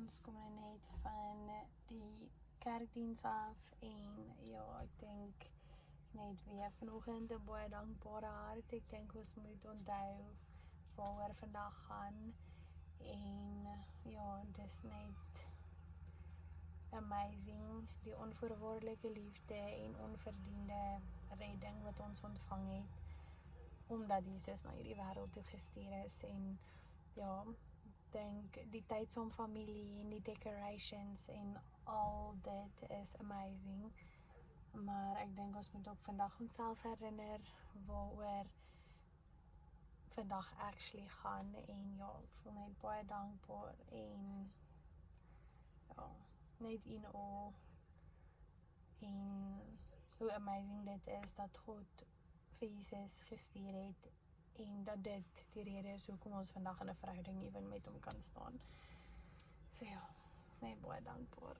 ons kom nou net van die kerkdiens af en ja, ek dink net weer vanoggend 'n baie dankbare hart. Ek dink ons moet onthou waaroor vandag gaan en ja, dis net amazing, die onvoorwaardelike liefde en onverdiende redding wat ons ontvang het, omdat Jesus na hierdie wêreld toe gestuur is en ja, dink die tyd saam familie en die decorations en al dit is amazing, maar ek dink ons moet ook vandag onsself herinner waaroor vandag actually gaan en ja, ek voel net baie dankbaar en ja, net in awe en hoe amazing dit is dat God vir Jesus gestuur het en dat dit die rede is hoekom ons vandag in 'n verhouding ewen met hom kan staan. So ja, is net baie dankbaar.